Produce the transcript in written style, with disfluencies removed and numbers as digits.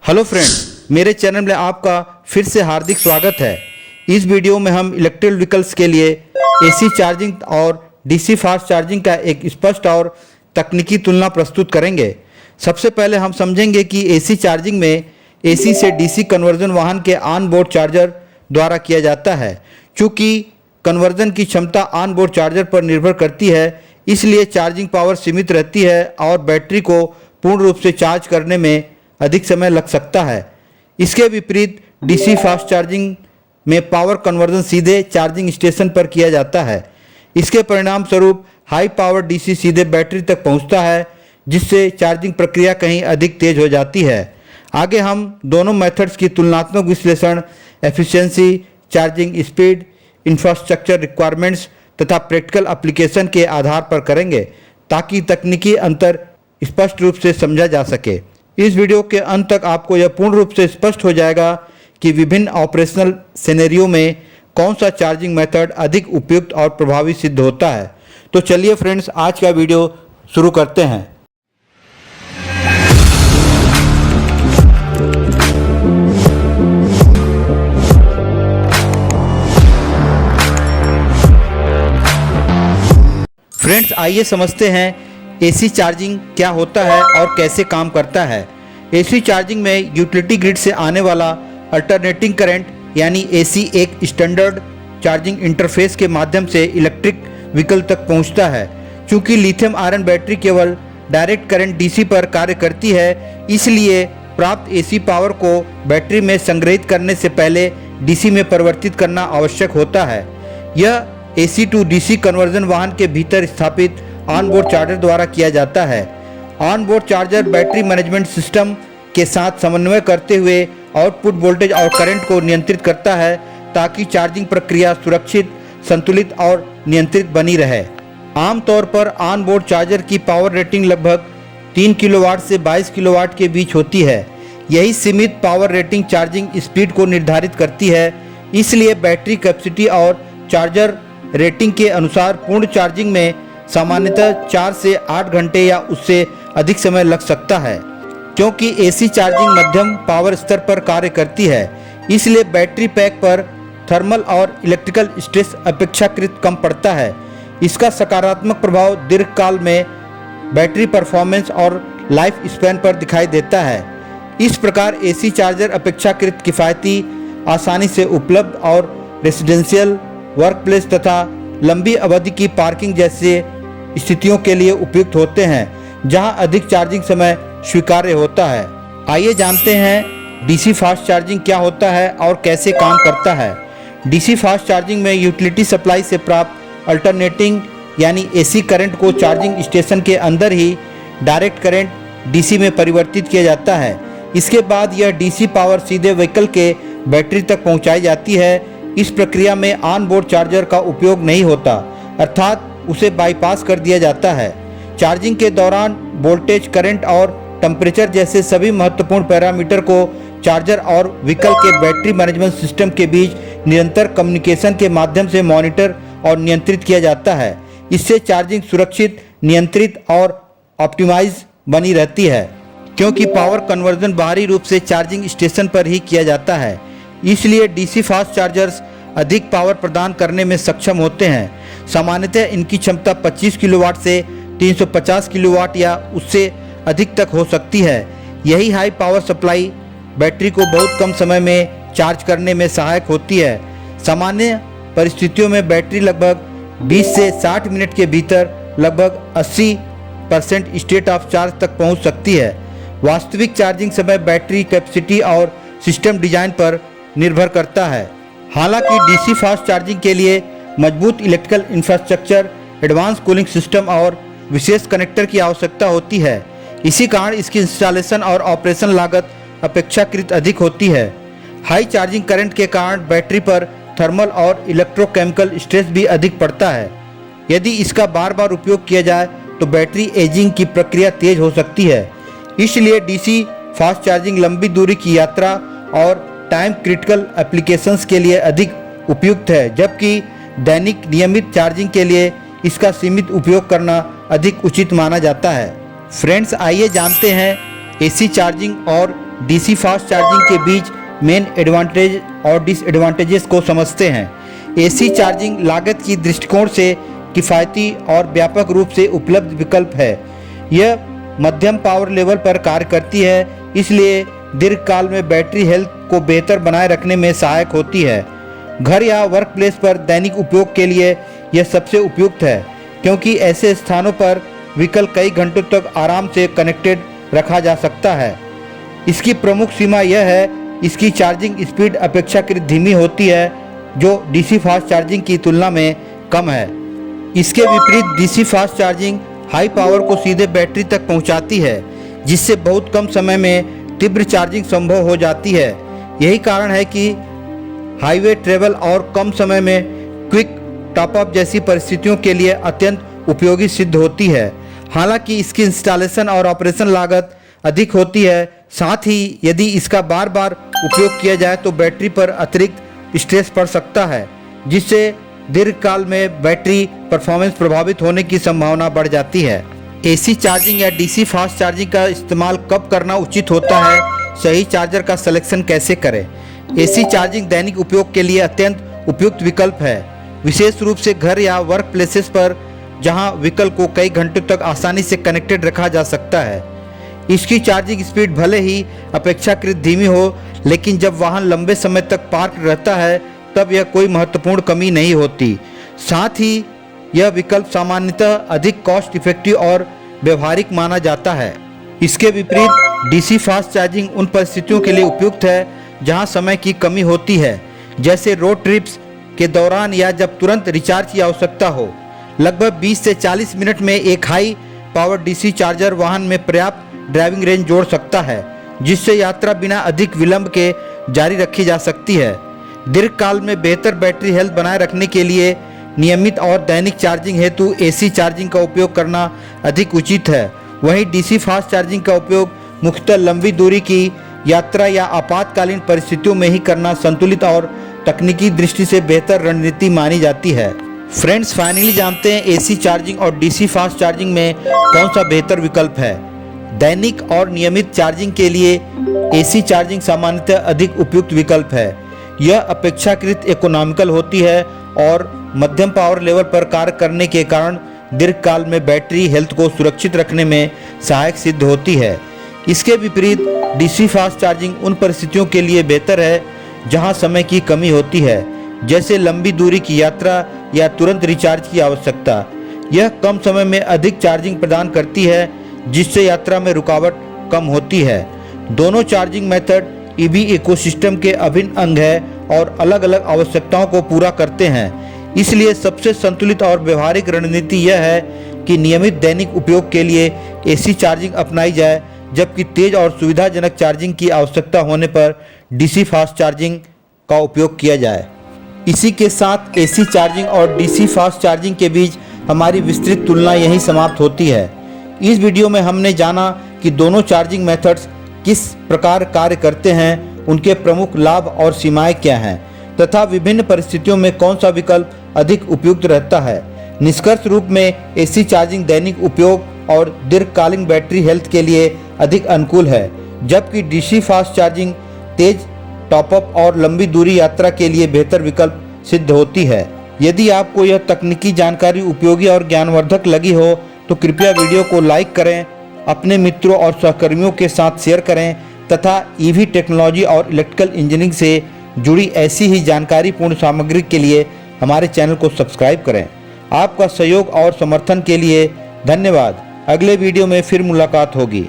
Hello friends, मेरे channel में आपका फिर से हार्दिक स्वागत है। इस वीडियो में हम इलेक्ट्रिक व्हीकल्स के लिए एसी चार्जिंग और डीसी फास्ट चार्जिंग का एक स्पष्ट और तकनीकी तुलना प्रस्तुत करेंगे। सबसे पहले हम समझेंगे कि एसी चार्जिंग में एसी से डीसी कन्वर्जन वाहन के ऑन बोर्ड चार्जर द्वारा किया जाता है। चूँकि कन्वर्जन की क्षमता ऑन बोर्ड चार्जर पर निर्भर करती है, इसलिए चार्जिंग पावर सीमित रहती है और बैटरी को पूर्ण रूप से चार्ज करने में अधिक समय लग सकता है। इसके विपरीत डीसी फास्ट चार्जिंग में पावर कन्वर्जन सीधे चार्जिंग स्टेशन पर किया जाता है। इसके परिणाम स्वरूप हाई पावर डीसी सीधे बैटरी तक पहुंचता है, जिससे चार्जिंग प्रक्रिया कहीं अधिक तेज हो जाती है। आगे हम दोनों मेथड्स की तुलनात्मक विश्लेषण efficiency, charging speed, infrastructure requirements तथा प्रैक्टिकल एप्लीकेशन के आधार पर करेंगे, ताकि तकनीकी अंतर स्पष्ट रूप से समझा जा सके। इस वीडियो के अंत तक आपको यह पूर्ण रूप से स्पष्ट हो जाएगा कि विभिन्न ऑपरेशनल सिनेरियो में कौन सा चार्जिंग मेथड अधिक उपयुक्त और प्रभावी सिद्ध होता है। तो चलिए फ्रेंड्स, आज का वीडियो शुरू करते हैं। फ्रेंड्स, आइए समझते हैं एसी चार्जिंग क्या होता है और कैसे काम करता है। एसी चार्जिंग में यूटिलिटी ग्रिड से आने वाला अल्टरनेटिंग करंट यानी एसी एक स्टैंडर्ड चार्जिंग इंटरफेस के माध्यम से इलेक्ट्रिक व्हीकल तक पहुंचता है। चूंकि लिथियम आयरन बैटरी केवल डायरेक्ट करंट डीसी पर कार्य करती है, इसलिए प्राप्त एसी पावर को बैटरी में संग्रहित करने से पहले डीसी में परिवर्तित करना आवश्यक होता है। यह एसी टू डीसी कन्वर्जन वाहन के भीतर स्थापित ऑन बोर्ड चार्जर द्वारा किया जाता है। On board charger battery management system के साथ समन्वय करते हुए आउटपुट वोल्टेज और करंट को नियंत्रित करता है, ताकि चार्जिंग प्रक्रिया सुरक्षित, संतुलित और नियंत्रित बनी रहे। आमतौर पर ऑन बोर्ड चार्जर की पावर रेटिंग लगभग 3 किलोवाट से 22 किलोवाट के बीच होती है। यही सीमित पावर रेटिंग चार्जिंग स्पीड को निर्धारित करती है, इसलिए बैटरी कैपेसिटी और चार्जर रेटिंग के अनुसार पूर्ण चार्जिंग में सामान्यतः 4 से 8 घंटे या उससे अधिक समय लग सकता है। क्योंकि एसी चार्जिंग मध्यम पावर स्तर पर कार्य करती है, इसलिए बैटरी पैक पर थर्मल और इलेक्ट्रिकल स्ट्रेस अपेक्षाकृत कम पड़ता है। इसका सकारात्मक प्रभाव दीर्घकाल में बैटरी परफॉर्मेंस और लाइफ स्पैन पर दिखाई देता है। इस प्रकार एसी चार्जर अपेक्षाकृत किफ़ायती, आसानी से उपलब्ध और रेसिडेंशियल, वर्कप्लेस तथा लंबी अवधि की पार्किंग जैसे स्थितियों के लिए उपयुक्त होते हैं, जहां अधिक चार्जिंग समय स्वीकार्य होता है। आइए जानते हैं डीसी फास्ट चार्जिंग क्या होता है और कैसे काम करता है। डीसी फास्ट चार्जिंग में यूटिलिटी सप्लाई से प्राप्त अल्टरनेटिंग यानी एसी करंट को चार्जिंग स्टेशन के अंदर ही डायरेक्ट करंट डीसी में परिवर्तित किया जाता है। इसके बाद यह डीसी पावर सीधे व्हीकल के बैटरी तक पहुंचाई जाती है। इस प्रक्रिया में ऑन बोर्ड चार्जर का उपयोग नहीं होता, अर्थात उसे बाईपास कर दिया जाता है। चार्जिंग के दौरान वोल्टेज, करंट और टेम्परेचर जैसे सभी महत्वपूर्ण पैरामीटर को चार्जर और व्हीकल के बैटरी मैनेजमेंट सिस्टम के बीच निरंतर कम्युनिकेशन के माध्यम से मॉनिटर और नियंत्रित किया जाता है। इससे चार्जिंग सुरक्षित, नियंत्रित और ऑप्टिमाइज बनी रहती है। क्योंकि पावर कन्वर्जन बाहरी रूप से चार्जिंग स्टेशन पर ही किया जाता है, इसलिए डीसी फास्ट चार्जर्स अधिक पावर प्रदान करने में सक्षम होते हैं। सामान्यतः इनकी क्षमता 25 किलोवाट से 350 किलोवाट या उससे अधिक तक हो सकती है। यही हाई पावर सप्लाई बैटरी को बहुत कम समय में चार्ज करने में सहायक होती है। सामान्य परिस्थितियों में बैटरी लगभग 20 से 60 मिनट के भीतर लगभग 80% स्टेट ऑफ चार्ज तक पहुंच सकती है। वास्तविक चार्जिंग समय बैटरी कैपेसिटी और सिस्टम डिजाइन पर निर्भर करता है। हालांकि डीसी फास्ट चार्जिंग के लिए मजबूत electrical infrastructure, advance cooling system और विशेष कनेक्टर की आवश्यकता होती है। इसी कारण इसकी इंस्टॉलेशन और ऑपरेशन लागत अपेक्षाकृत अधिक होती है। हाई चार्जिंग करंट के कारण बैटरी पर थर्मल और इलेक्ट्रोकेमिकल स्ट्रेस भी अधिक पड़ता है। यदि इसका बार बार उपयोग किया जाए तो बैटरी एजिंग की प्रक्रिया तेज हो सकती है। इसलिए डीसी फास्ट चार्जिंग लंबी दूरी की यात्रा और टाइम क्रिटिकल एप्लीकेशंस के लिए अधिक उपयुक्त है, जबकि दैनिक नियमित चार्जिंग के लिए इसका सीमित उपयोग करना अधिक उचित माना जाता है। फ्रेंड्स, आइए जानते हैं एसी चार्जिंग और डीसी फास्ट चार्जिंग के बीच मेन एडवांटेज और डिसएडवांटेजेस को समझते हैं। एसी चार्जिंग लागत की दृष्टिकोण से किफ़ायती और व्यापक रूप से उपलब्ध विकल्प है। यह मध्यम पावर लेवल पर कार्य करती है, इसलिए दीर्घकाल में बैटरी हेल्थ को बेहतर बनाए रखने में सहायक होती है। घर या वर्क प्लेस पर दैनिक उपयोग के लिए यह सबसे उपयुक्त है, क्योंकि ऐसे स्थानों पर व्हीकल कई घंटों तक आराम से कनेक्टेड रखा जा सकता है। इसकी प्रमुख सीमा यह है, इसकी चार्जिंग स्पीड अपेक्षाकृत धीमी होती है, जो डीसी फास्ट चार्जिंग की तुलना में कम है। इसके विपरीत DC fast charging high power को सीधे बैटरी तक पहुंचाती है, जिससे बहुत कम समय में तीव्र चार्जिंग संभव हो जाती है। यही कारण है कि हाईवे ट्रेवल और कम समय में क्विक टॉपअप जैसी परिस्थितियों के लिए अत्यंत उपयोगी सिद्ध होती है। हालांकि इसकी इंस्टॉलेशन और ऑपरेशन लागत अधिक होती है। साथ ही यदि इसका बार बार उपयोग किया जाए तो बैटरी पर अतिरिक्त स्ट्रेस पड़ सकता है, जिससे दीर्घकाल में बैटरी परफॉर्मेंस प्रभावित होने की संभावना बढ़ जाती है। एसी चार्जिंग या डीसी फास्ट चार्जिंग का इस्तेमाल कब करना उचित होता है, सही चार्जर का सिलेक्शन कैसे करें। एसी चार्जिंग दैनिक उपयोग के लिए अत्यंत उपयुक्त विकल्प है, विशेष रूप से घर या वर्क प्लेसेस पर जहां व्हीकल को कई घंटों तक आसानी से कनेक्टेड रखा जा सकता है। इसकी चार्जिंग स्पीड भले ही अपेक्षाकृत धीमी हो, लेकिन जब वाहन लंबे समय तक पार्क रहता है तब यह कोई महत्वपूर्ण कमी नहीं होती। साथ ही यह विकल्प सामान्यतः अधिक कॉस्ट इफेक्टिव और व्यवहारिक माना जाता है। इसके विपरीत डीसी फास्ट चार्जिंग उन परिस्थितियों के लिए उपयुक्त है जहां समय की कमी होती है, जैसे रोड ट्रिप्स के दौरान या जब तुरंत रिचार्ज की आवश्यकता हो। लगभग 20 से 40 मिनट में एक हाई पावर डीसी चार्जर वाहन में पर्याप्त ड्राइविंग रेंज जोड़ सकता है, जिससे यात्रा बिना अधिक विलंब के जारी रखी जा सकती है। दीर्घकाल में बेहतर बैटरी हेल्थ बनाए रखने के लिए नियमित और दैनिक चार्जिंग हेतु एसी चार्जिंग का उपयोग करना अधिक उचित है। वहीं डीसी फास्ट चार्जिंग का उपयोग मुख्यतः लंबी दूरी की यात्रा या आपातकालीन परिस्थितियों में ही करना संतुलित और तकनीकी दृष्टि से बेहतर रणनीति मानी जाती है। फ्रेंड्स, फाइनली जानते हैं एसी चार्जिंग और डीसी फास्ट चार्जिंग में कौन सा बेहतर विकल्प है। दैनिक और नियमित चार्जिंग के लिए एसी चार्जिंग सामान्यतः अधिक उपयुक्त विकल्प है। यह अपेक्षाकृत इकोनॉमिकल होती है और मध्यम पावर लेवल पर कार्य करने के कारण दीर्घकाल में बैटरी हेल्थ को सुरक्षित रखने में सहायक सिद्ध होती है। इसके विपरीत डीसी फास्ट चार्जिंग उन परिस्थितियों के लिए बेहतर है जहां समय की कमी होती है, जैसे लंबी दूरी की यात्रा या तुरंत रिचार्ज की आवश्यकता। यह कम समय में अधिक चार्जिंग प्रदान करती है, जिससे यात्रा में रुकावट कम होती है। दोनों चार्जिंग मेथड ईवी इकोसिस्टम के अभिन्न अंग है और अलग अलग आवश्यकताओं को पूरा करते हैं। इसलिए सबसे संतुलित और व्यवहारिक रणनीति यह है कि नियमित दैनिक उपयोग के लिए एसी चार्जिंग अपनाई जाए, जबकि तेज और सुविधाजनक चार्जिंग की आवश्यकता होने पर डीसी फास्ट चार्जिंग का उपयोग किया जाए। इसी के साथ एसी चार्जिंग और डीसी फास्ट चार्जिंग के बीच हमारी विस्तृत तुलना यहीं समाप्त होती है। इस वीडियो में हमने जाना कि दोनों चार्जिंग मेथड्स किस प्रकार कार्य करते हैं, उनके प्रमुख लाभ और सीमाएं क्या हैं, तथा विभिन्न परिस्थितियों में कौन सा विकल्प अधिक उपयुक्त रहता है। निष्कर्ष रूप में एसी चार्जिंग दैनिक उपयोग और दीर्घकालीन बैटरी हेल्थ के लिए अधिक अनुकूल है, जबकि डीसी फास्ट चार्जिंग तेज टॉपअप और लंबी दूरी यात्रा के लिए बेहतर विकल्प सिद्ध होती है। यदि आपको यह तकनीकी जानकारी उपयोगी और ज्ञानवर्धक लगी हो तो कृपया वीडियो को लाइक करें, अपने मित्रों और सहकर्मियों के साथ शेयर करें तथा ईवी टेक्नोलॉजी और इलेक्ट्रिकल इंजीनियरिंग से जुड़ी ऐसी ही जानकारीपूर्ण सामग्री के लिए हमारे चैनल को सब्सक्राइब करें। आपका सहयोग और समर्थन के लिए धन्यवाद। अगले वीडियो में फिर मुलाकात होगी।